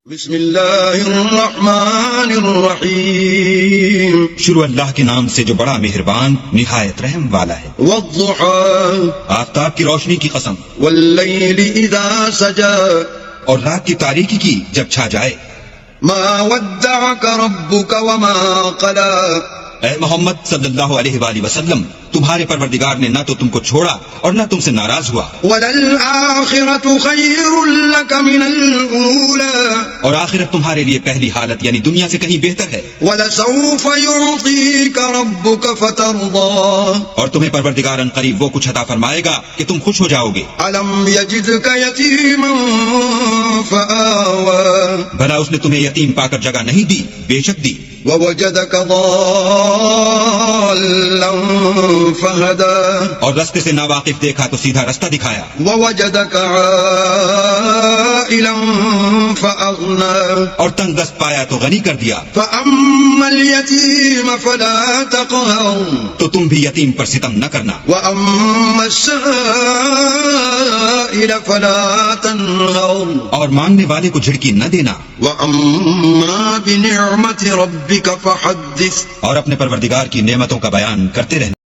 بسم اللہ الرحمن الرحیم، شروع اللہ کے نام سے جو بڑا مہربان نہایت رحم والا ہے۔ والضحى آفتاب کی روشنی کی قسم، واللیل اذا سجا، اور رات کی تاریکی کی جب چھا جائے۔ ما ودعك ربك وما قلى، اے محمد صلی اللہ علیہ وآلہ وسلم، تمہارے پروردگار نے نہ تو تم کو چھوڑا اور نہ تم سے ناراض ہوا، وللآخرة خير لك من الأولى، اور آخرت تمہارے لیے پہلی حالت یعنی دنیا سے کہیں بہتر ہے۔ ولسوف يعطيك ربك فترضى، اور تمہیں پروردگار ان قریب وہ کچھ عطا فرمائے گا کہ تم خوش ہو جاؤ گے۔ ألم يجدك يتيما فآوى، بھلا اس نے تمہیں یتیم پا کر جگہ نہیں دی؟ بے شک دی۔ ووجدك ضالا فهدى، اور رستے سے ناواقف دیکھا تو سیدھا رستہ دکھایا۔ ووجدك عائلا فأغنى، اور تنگ دست پایا تو غنی کر دیا۔ فأما اليتيم فلا تقهر، تو تم بھی یتیم پر ستم نہ کرنا، وأما السائل فلا تنهر، اور مانگنے والے کو جھڑکی نہ دینا۔ وأما بنعمة ربك فحدث، اور اپنے پروردگار کی نعمتوں کا بیان کرتے رہنا۔